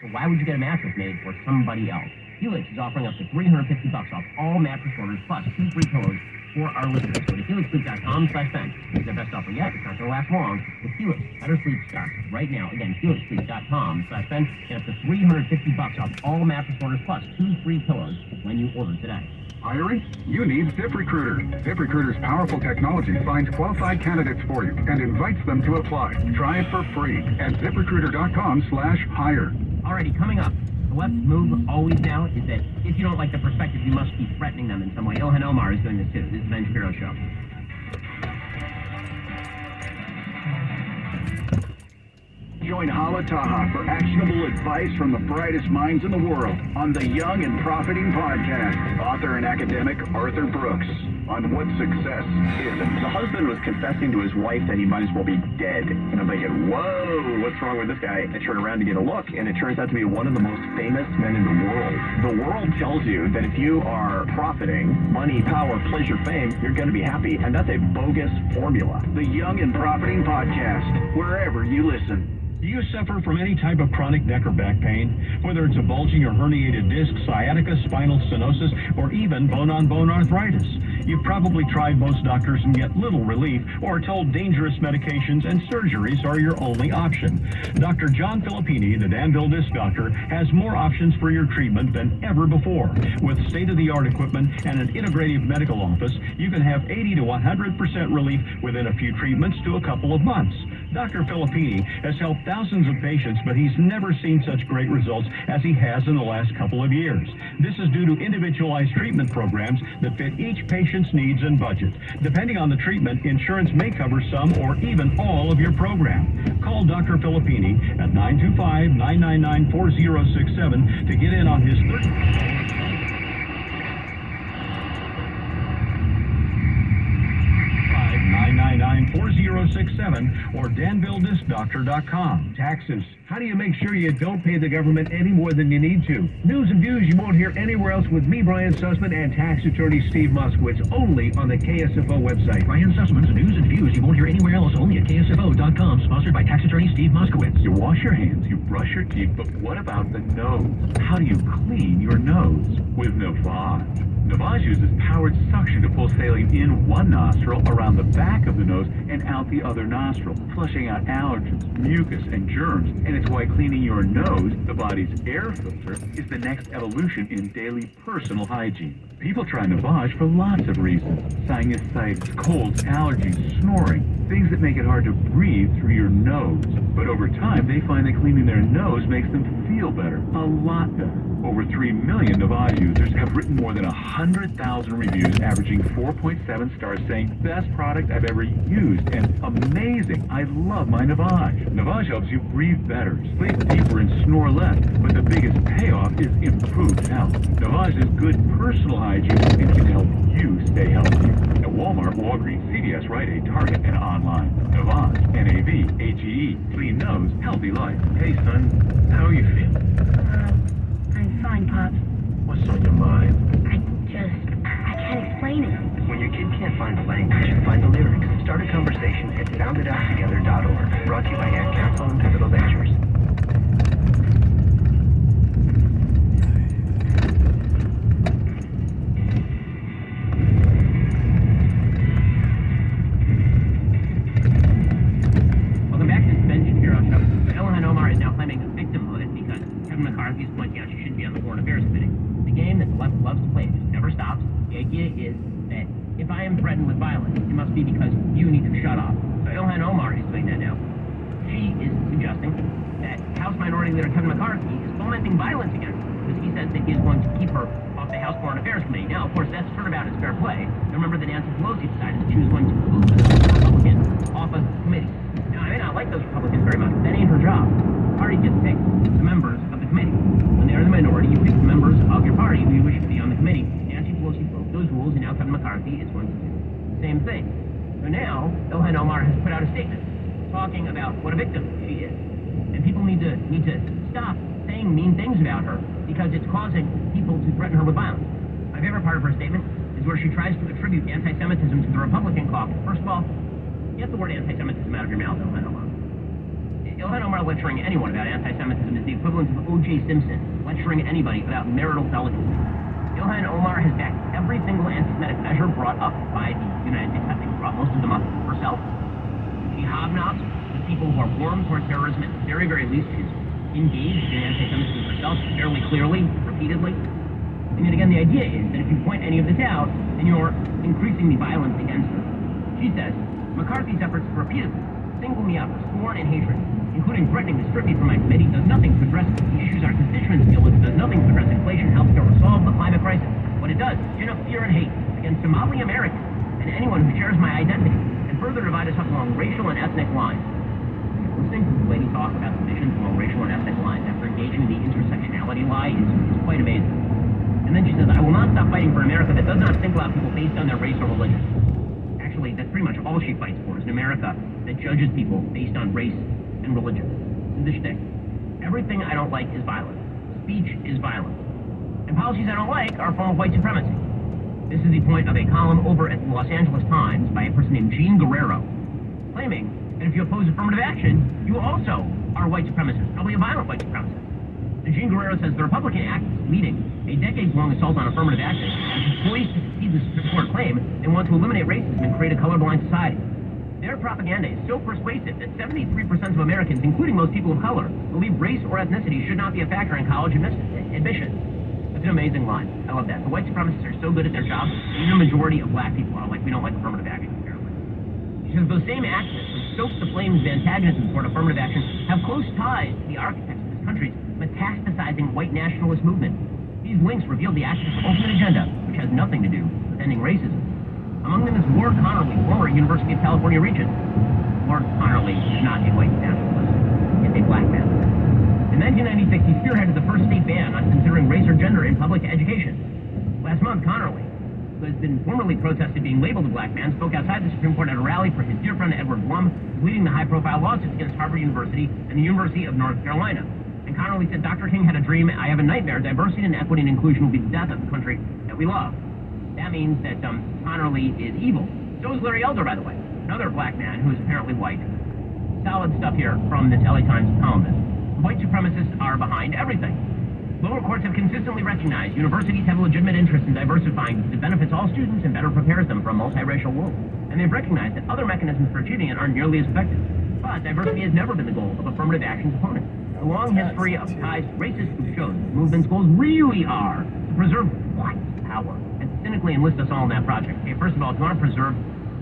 So why would you get a mattress made for somebody else? Helix is offering up to $350 off all mattress orders plus 2 free pillows for our listeners. Go to helixsleep.com/Ben. It's their best offer yet. It's not going to last long. With Helix, better sleep starts right now. Again, helixsleep.com/Ben. Get up to $350 off all mattress orders plus 2 free pillows when you order today. Hiring? You need ZipRecruiter. ZipRecruiter's powerful technology finds qualified candidates for you and invites them to apply. Try it for free at ZipRecruiter.com/hire. Alrighty, coming up. The left's move always now is that if you don't like the perspective, you must be threatening them in some way. Ilhan Omar is doing this too. This is the Ben Shapiro Show. Join Hala Taha for actionable advice from the brightest minds in the world on the Young and Profiting Podcast. Author and academic Arthur Brooks on what success isn't. The husband was confessing to his wife that he might as well be dead. And I'm thinking, whoa, what's wrong with this guy? I turn around to get a look, and it turns out to be one of the most famous men in the world. The world tells you that if you are profiting, money, power, pleasure, fame, you're going to be happy. And that's a bogus formula. The Young and Profiting Podcast, wherever you listen. Do you suffer from any type of chronic neck or back pain? Whether it's a bulging or herniated disc, sciatica, spinal stenosis, or even bone-on-bone arthritis. You've probably tried most doctors and get little relief, or are told dangerous medications and surgeries are your only option. Dr. John Filippini, the Danville Disc Doctor, has more options for your treatment than ever before. With state-of-the-art equipment and an integrative medical office, you can have 80 to 100% relief within a few treatments to a couple of months. Dr. Filippini has helped thousands of patients, but he's never seen such great results as he has in the last couple of years. This is due to individualized treatment programs that fit each patient's needs and budget. Depending on the treatment, insurance may cover some or even all of your program. Call Dr. Filippini at 925-999-4067 to get in on his 999-4067 or DanvilleDiscDoctor.com. Taxes. How do you make sure you don't pay the government any more than you need to? News and views you won't hear anywhere else with me, Brian Sussman, and tax attorney Steve Moskowitz, only on the KSFO website. Brian Sussman's News and Views you won't hear anywhere else, only at KSFO.com, sponsored by tax attorney Steve Moskowitz. You wash your hands, you brush your teeth, but what about the nose? How do you clean your nose? With Navage. Navage uses powered suction to pull saline in one nostril, around the back of the nose, and out the other nostril, flushing out allergens, mucus, and germs. And it's why cleaning your nose, the body's air filter, is the next evolution in daily personal hygiene. People try Navage for lots of reasons. Sinusitis, colds, allergies, snoring, things that make it hard to breathe through your nose. But over time, they find that cleaning their nose makes them feel better, a lot better. Over 3 million Navage users have written more than 100,000 reviews, averaging 4.7 stars, saying, best product I've ever used, and amazing, I love my Navage. Navage helps you breathe better, sleep deeper, and snore less, but the biggest payoff is improved health. Navage is good personal hygiene and can help you stay healthy. At Walmart, Walgreens, CVS, Rite Aid, Target, and online. Navage, N-A-V-A-G-E, clean nose, healthy life. Hey son, how are you feeling? I'm fine, Pops. What's on your mind? I can't explain it. When your kid can't find the language, find the lyrics. Start a conversation at sounditouttogether.org. Brought to you by Ad Council and Pivotal Ventures. Welcome back to the Ben Shapiro Show. Ilhan Omar is now claiming victimhood because Kevin McCarthy is pointing out she shouldn't be on the Foreign Affairs Committee. The game that the left loves to play just never stops. The idea is that if I am threatened with violence, it must be because you need to shut up. So Ilhan Omar is doing that now. She is suggesting that House Minority Leader Kevin McCarthy is fomenting violence against her because he says that he is going to keep her off the House Foreign Affairs Committee. Now, of course, that's turnabout is fair play. Remember that Nancy Pelosi decided that she was going to move the Republicans off of the committee. Now, I may not like those Republicans very much, but that ain't her job. The party just picks the members of the committee. When they are the minority, you pick the members of your party who you wish to be on the committee. Nancy Pelosi broke those rules, and now Kevin McCarthy is going to do the same thing. So now, Ilhan Omar has put out a statement talking about what a victim she is. And people need to stop saying mean things about her because it's causing people to threaten her with violence. My favorite part of her statement is where she tries to attribute anti-Semitism to the Republican caucus. First of all, get the word anti-Semitism out of your mouth, Ilhan Omar. Ilhan Omar lecturing anyone about anti-Semitism is the equivalent of O.J. Simpson lecturing anybody about marital delicacy. Ilhan Omar has backed every single anti-Semitic measure brought up by the United States, having brought most of them up herself. She hobnobs with people who are warm toward terrorism. At the very, very least, she's engaged in anti-Semitism herself fairly clearly, repeatedly. And yet again, the idea is that if you point any of this out, then you're increasing the violence against them. She says, McCarthy's efforts to repeatedly single me out for scorn and hatred, including threatening to strip me from my committee, does nothing to address the issues our constituents deal with. It does nothing to address inflation, healthcare, or solve the climate crisis. What it does, gin up fear and hate against Somali Americans and anyone who shares my identity, and further divide us up along racial and ethnic lines. Listening to this lady talk about divisions along racial and ethnic lines after engaging in the intersectionality lie is quite amazing. And then she says, I will not stop fighting for an America that does not single out people based on their race or religion. Actually, that's pretty much all she fights for, is an America that judges people based on race and religion. This thing. Everything I don't like is violent. Speech is violent. And policies I don't like are a form of white supremacy. This is the point of a column over at the Los Angeles Times by a person named Gene Guerrero, claiming that if you oppose affirmative action, you also are a white supremacist, probably a violent white supremacist. And Gene Guerrero says the Republican activists leading a decades-long assault on affirmative action is poised to succeed the Supreme Court claim they want to eliminate racism and create a colorblind society. Their propaganda is so persuasive that 73% of Americans, including most people of color, believe race or ethnicity should not be a factor in college admission. That's an amazing line. I love that. The white supremacists are so good at their job, even a majority of black people are like, we don't like affirmative action, apparently. Because those same activists who stoke the flames of antagonism toward affirmative action have close ties to the architects of this country's metastasizing white nationalist movement. These links reveal the activists' ultimate agenda, which has nothing to do with ending racism. Among them is Ward Connerly, former University of California Regent. Ward Connerly is not a white nationalist. He's a black man. In 1996, he spearheaded the first state ban on considering race or gender in public education. Last month, Connerly, who has been formerly protested being labeled a black man, spoke outside the Supreme Court at a rally for his dear friend Edward Blum, who's leading the high-profile lawsuits against Harvard University and the University of North Carolina. And Connerly said, Dr. King had a dream, I have a nightmare. Diversity and equity and inclusion will be the death of the country that we love. That means that Connerly is evil. So is Larry Elder, by the way, another black man who is apparently white. Solid stuff here from this LA Times columnist. White supremacists are behind everything. Lower courts have consistently recognized universities have a legitimate interest in diversifying because it benefits all students and better prepares them for a multiracial world. And they've recognized that other mechanisms for achieving it aren't nearly as effective. But diversity has never been the goal of affirmative action components. The long history of ties to racist shows the movement's goals really are to preserve white power and cynically enlist us all in that project. Okay, first of all, if you want to preserve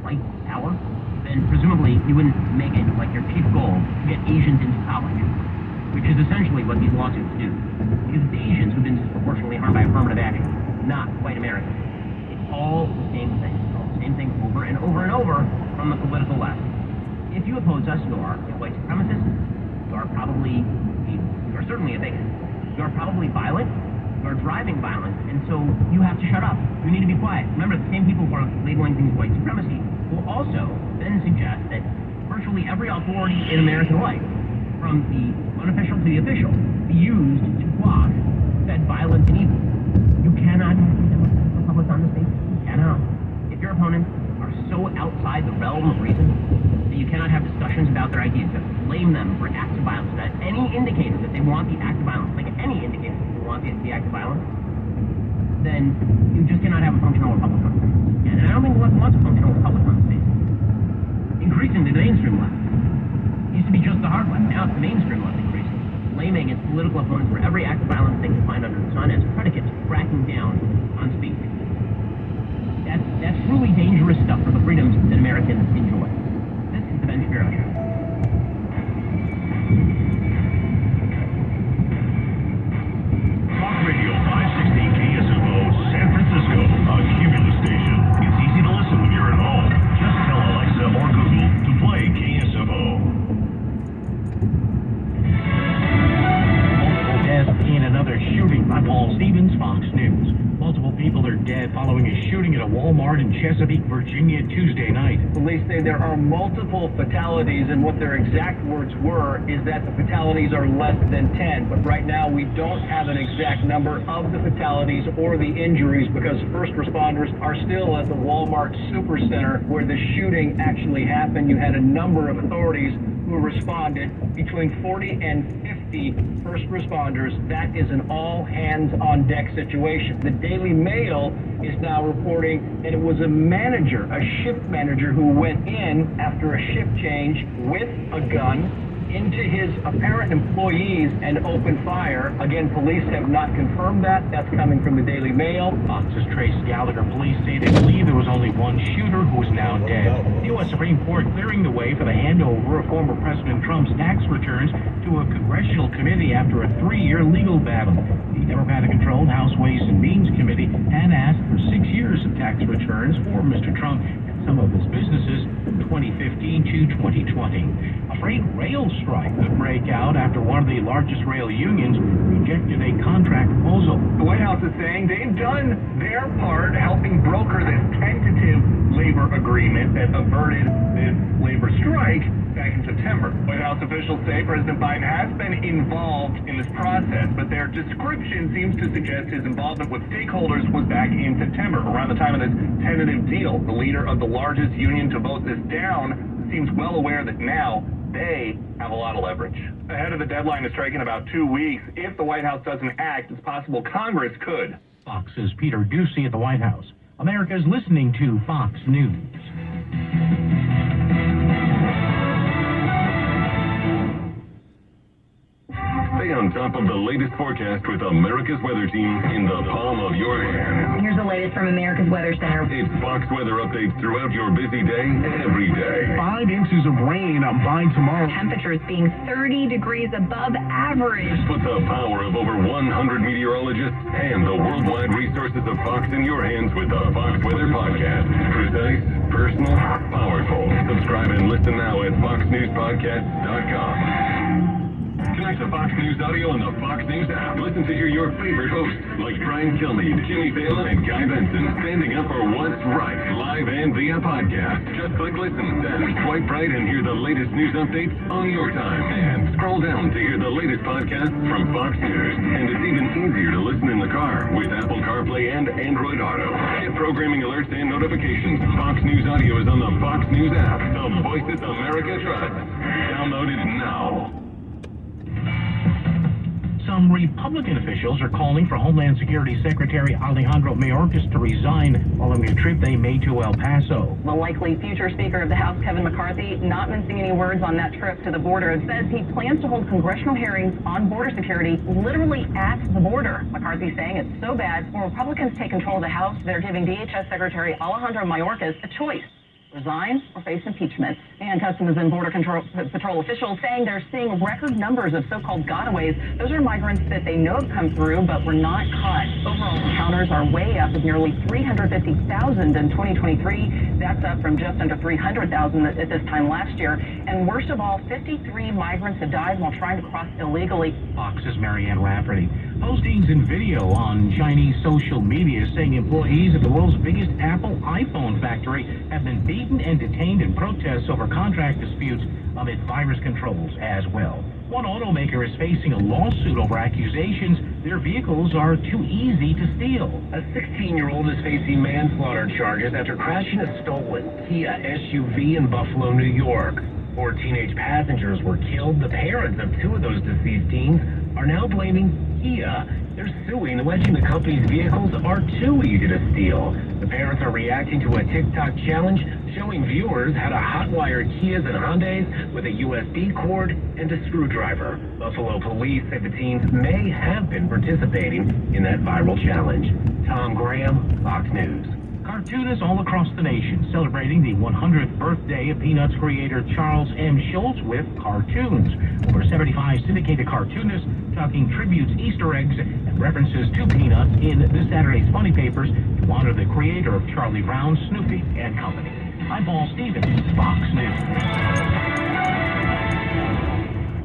white power, then presumably you wouldn't make it like your chief goal to get Asians into college, which is essentially what these lawsuits do. Because it's Asians who've been disproportionately harmed by affirmative action, not white Americans. It's all the same thing. It's all the same thing over and over and over from the political left. If you oppose us, you are a white supremacist. You are certainly a bigot. You are probably violent. You are driving violence, and so you have to shut up. You need to be quiet. Remember, the same people who are labeling things white supremacy will also then suggest that virtually every authority in American life, from the unofficial to the official, be used to quash said violence and evil. You cannot have the public on this basis. You cannot. If your opponents are so outside the realm of reason that you cannot have discussions about their ideas, that blame them for acts of violence, that any indicator that they want the act of violence, like any indicator that they want the act of violence, then you just cannot have a functional republic on this basis. And I don't think the left wants a functional republic on this basis. Increasingly, the mainstream left. It used to be just the hard left. Now it's the mainstream left increasingly, blaming its political opponents for every act of violence they can find under the sun as predicates cracking down on speech. That's truly dangerous stuff for the freedoms that Americans enjoy. This is the Ben Shapiro Show. Talk Radio 560 KSFO San Francisco, a Cumulus station. It's easy to listen when you're at home. Just tell Alexa or Google to play KSFO. Multiple deaths in another shooting by Paul Stevens, Fox News. Multiple people are dead following a shooting at a Walmart in Chesapeake, Virginia, Tuesday night. Police say there are multiple fatalities, and what their exact words were is that the fatalities are less than 10. But right now, we don't have an exact number of the fatalities or the injuries because first responders are still at the Walmart Supercenter where the shooting actually happened. You had a number of authorities who responded, between 40 and 50 first responders. That is an all-hands-on-deck situation. The Daily Mail is now reporting that it was a manager, a shift manager, who went in after a shift change with a gun into his apparent employees and opened fire. Again, police have not confirmed that. That's coming from the Daily Mail. Fox's Trace Gallagher police say they believe there was only one shooter who is now dead. The U.S. Supreme Court clearing the way for the handover of former President Trump's tax returns to a congressional committee after a 3-year legal battle. The Democratic-controlled House Ways and Means Committee had asked for 6 years of tax returns for Mr. Trump and some of his businesses from 2015 to 2020. A freight rail strike could break out after one of the largest rail unions rejected a contract proposal. The White House is saying they've done their part helping broker this tentative labor agreement that averted this labor strike back in September. White House officials say President Biden has been involved in this process, but their description seems to suggest his involvement with stakeholders was back in September, around the time of this tentative deal. The leader of the largest union to vote this down seems well aware that now they have a lot of leverage. Ahead of the deadline to strike in about 2 weeks, if the White House doesn't act, it's possible Congress could. Fox's Peter Ducey at the White House. America's listening to Fox News. Stay on top of the latest forecast with America's Weather Team in the palm of your hand. Here's the latest from America's Weather Center. It's Fox weather updates throughout your busy day, every day. 5 inches of rain by tomorrow. Temperatures being 30 degrees above average. Put the power of over 100 meteorologists and the worldwide resources of Fox in your hands with the Fox Weather Podcast. Precise, personal, powerful. Subscribe and listen now at foxnewspodcast.com. Connect to Fox News Audio on the Fox News app. Listen to hear your favorite hosts like Brian Kilmeade, Jimmy Fallon, and Guy Benson standing up for what's right, live and via podcast. Just click listen, then swipe right and hear the latest news updates on your time. And scroll down to hear the latest podcasts from Fox News. And it's even easier to listen in the car with Apple CarPlay and Android Auto. Get programming alerts and notifications. Fox News Audio is on the Fox News app. The voices America trusts. Download it now. Some Republican officials are calling for Homeland Security Secretary Alejandro Mayorkas to resign following a trip they made to El Paso. The likely future Speaker of the House, Kevin McCarthy, not mincing any words on that trip to the border, and says he plans to hold congressional hearings on border security literally at the border. McCarthy saying it's so bad when Republicans take control of the House, they're giving DHS Secretary Alejandro Mayorkas a choice: resign or face impeachment. And Customs and Border Patrol officials saying they're seeing record numbers of so-called gotaways. Those are migrants that they know have come through but were not caught. Overall encounters are way up at nearly 350,000 in 2023. That's up from just under 300,000 at this time last year. And worst of all, 53 migrants have died while trying to cross illegally. Fox's Marianne Rafferty. Postings and video on Chinese social media saying employees of the world's biggest Apple iPhone factory have been beaten and detained in protests over contract disputes amid virus controls as well. One automaker is facing a lawsuit over accusations their vehicles are too easy to steal. A 16-year-old is facing manslaughter charges after crashing a stolen Kia SUV in Buffalo, New York. 4 teenage passengers were killed. The parents of 2 of those deceased teens are now blaming Kia. They're suing, alleging the company's vehicles are too easy to steal. The parents are reacting to a TikTok challenge showing viewers how to hotwire Kias and Hyundais with a USB cord and a screwdriver. Buffalo police say the teens may have been participating in that viral challenge. Tom Graham, Fox News. Cartoonists all across the nation celebrating the 100th birthday of Peanuts creator Charles M. Schulz with cartoons. Over 75 syndicated cartoonists talking tributes, Easter eggs, and references to Peanuts in this Saturday's Funny Papers to honor the creator of Charlie Brown, Snoopy, and Company. I'm Paul Stevens, Fox News.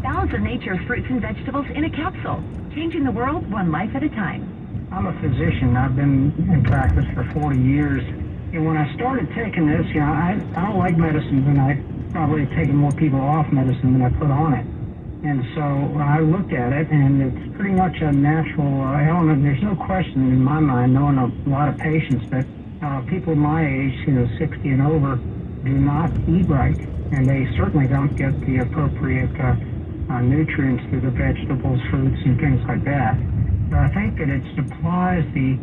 Balance of nature's fruits and vegetables in a capsule, changing the world one life at a time. I'm a physician. I've been in practice for 40 years. And when I started taking this, I don't like medicines, and I probably have taken more people off medicine than I put on it. And so I looked at it, and it's pretty much a natural element. There's no question in my mind, knowing a lot of patients, that people my age, 60 and over, do not eat right. and they certainly don't get the appropriate nutrients through the vegetables, fruits, and things like that. But I think that it supplies the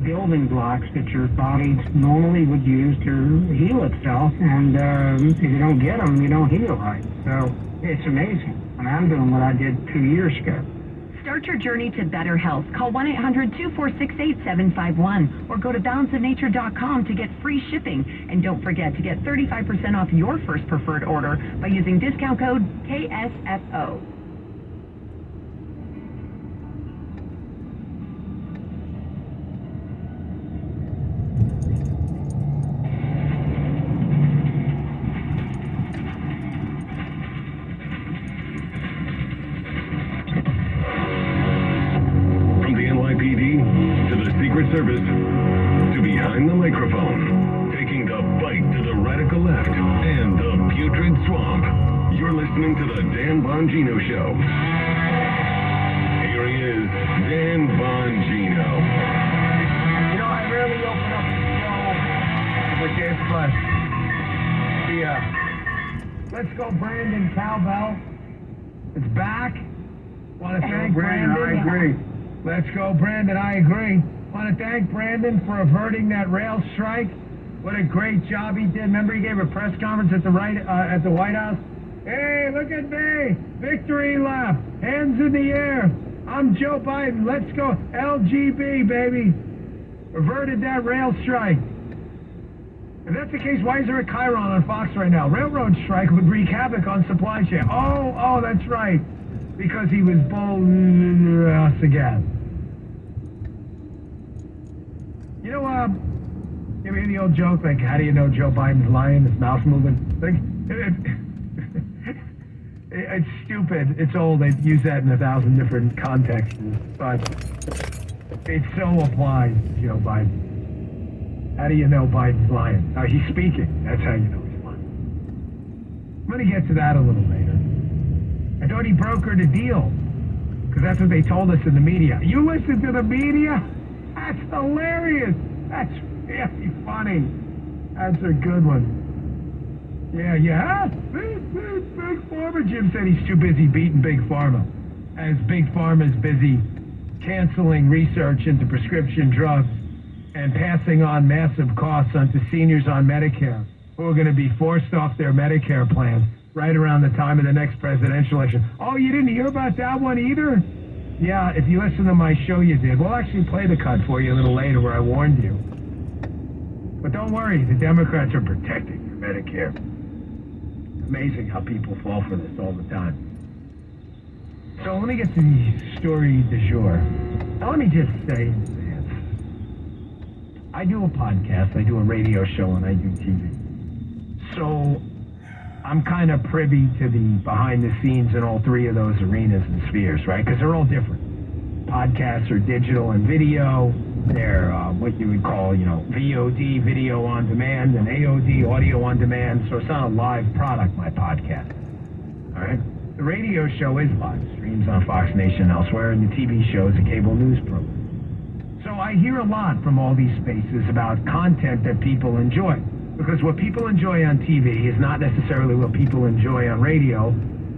building blocks that your body normally would use to heal itself, and if you don't get them, you don't heal right. So it's amazing, and I'm doing what I did 2 years ago. Start your journey to better health. Call 1-800-246-8751 or go to balanceofnature.com to get free shipping. And don't forget to get 35% off your first preferred order by using discount code KSFO. Service to behind the microphone, taking the bite to the radical left and the putrid swamp. You're listening to the Dan Bongino Show. Here he is, Dan Bongino. You know, I rarely open up the show with this, but Let's Go Brandon cowbell. It's back. Want to thank Brandon. I agree. Let's Go Brandon, I agree. Want to thank Brandon for averting that rail strike. What a great job he did. Remember, he gave a press conference at the White House. Hey, look at me! Victory lap, hands in the air. I'm Joe Biden. Let's go LGB, baby. Averted that rail strike. If that's the case, why is there a Chiron on Fox right now? Railroad strike would wreak havoc on supply chain. Oh, that's right. Because he was bullying us again. You know, you hear the old joke, like, how do you know Joe Biden's lying, his mouth's moving? Like, it's stupid, it's old, they've used that in 1,000 different contexts, but it so applies to Joe Biden. How do you know Biden's lying? He's speaking, that's how you know he's lying. I'm going to get to that a little later. I thought he brokered a deal, because that's what they told us in the media. You listen to the media? That's hilarious. That's really funny. That's a good one. Yeah. Big Pharma. Jim said he's too busy beating Big Pharma. As Big Pharma's busy canceling research into prescription drugs and passing on massive costs onto seniors on Medicare who are going to be forced off their Medicare plans right around the time of the next presidential election. Oh, you didn't hear about that one either? Yeah, if you listen to my show, you did. We'll actually play the cut for you a little later where I warned you. But don't worry, the Democrats are protecting your Medicare. Amazing how people fall for this all the time. So let me get to the story du jour. Now let me just say in advance, I do a podcast, I do a radio show, and I do TV. So I'm kind of privy to the behind the scenes in all three of those arenas and spheres, right? Because they're all different. Podcasts are digital and video. They're what you would call, VOD, video on demand, and AOD, audio on demand. So it's not a live product, my podcast. All right? The radio show is live. Streams on Fox Nation and elsewhere, and the TV show is a cable news program. So I hear a lot from all these spaces about content that people enjoy. Because what people enjoy on TV is not necessarily what people enjoy on radio,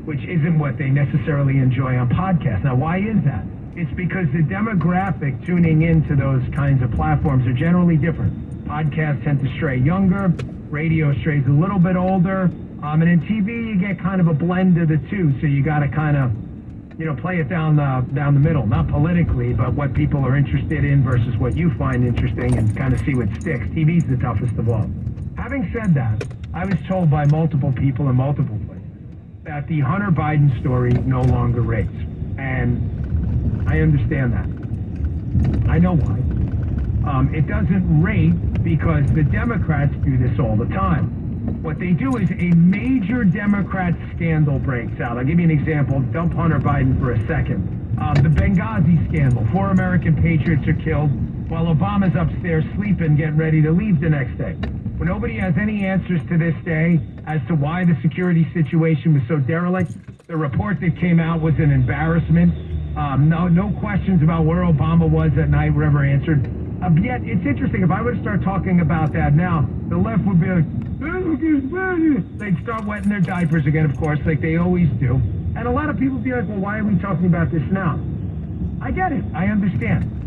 which isn't what they necessarily enjoy on podcasts. Now, why is that? It's because the demographic tuning into those kinds of platforms are generally different. Podcasts tend to stray younger, radio strays a little bit older, and in TV you get kind of a blend of the two, so you got to kind of, play it down the middle, not politically, but what people are interested in versus what you find interesting and kind of see what sticks. TV's the toughest of all. Having said that, I was told by multiple people in multiple places that the Hunter Biden story no longer rates. And I understand that. I know why. It doesn't rate because the Democrats do this all the time. What they do is a major Democrat scandal breaks out. I'll give you an example. Dump Hunter Biden for a second. The Benghazi scandal. 4 American patriots are killed while Obama's upstairs sleeping, getting ready to leave the next day. Well, nobody has any answers to this day as to why the security situation was so derelict. The report that came out was an embarrassment. No questions about where Obama was that night were ever answered. Yet, it's interesting, if I were to start talking about that now, the left would be like, they'd start wetting their diapers again, of course, like they always do. And a lot of people would be like, well, why are we talking about this now? I get it. I understand.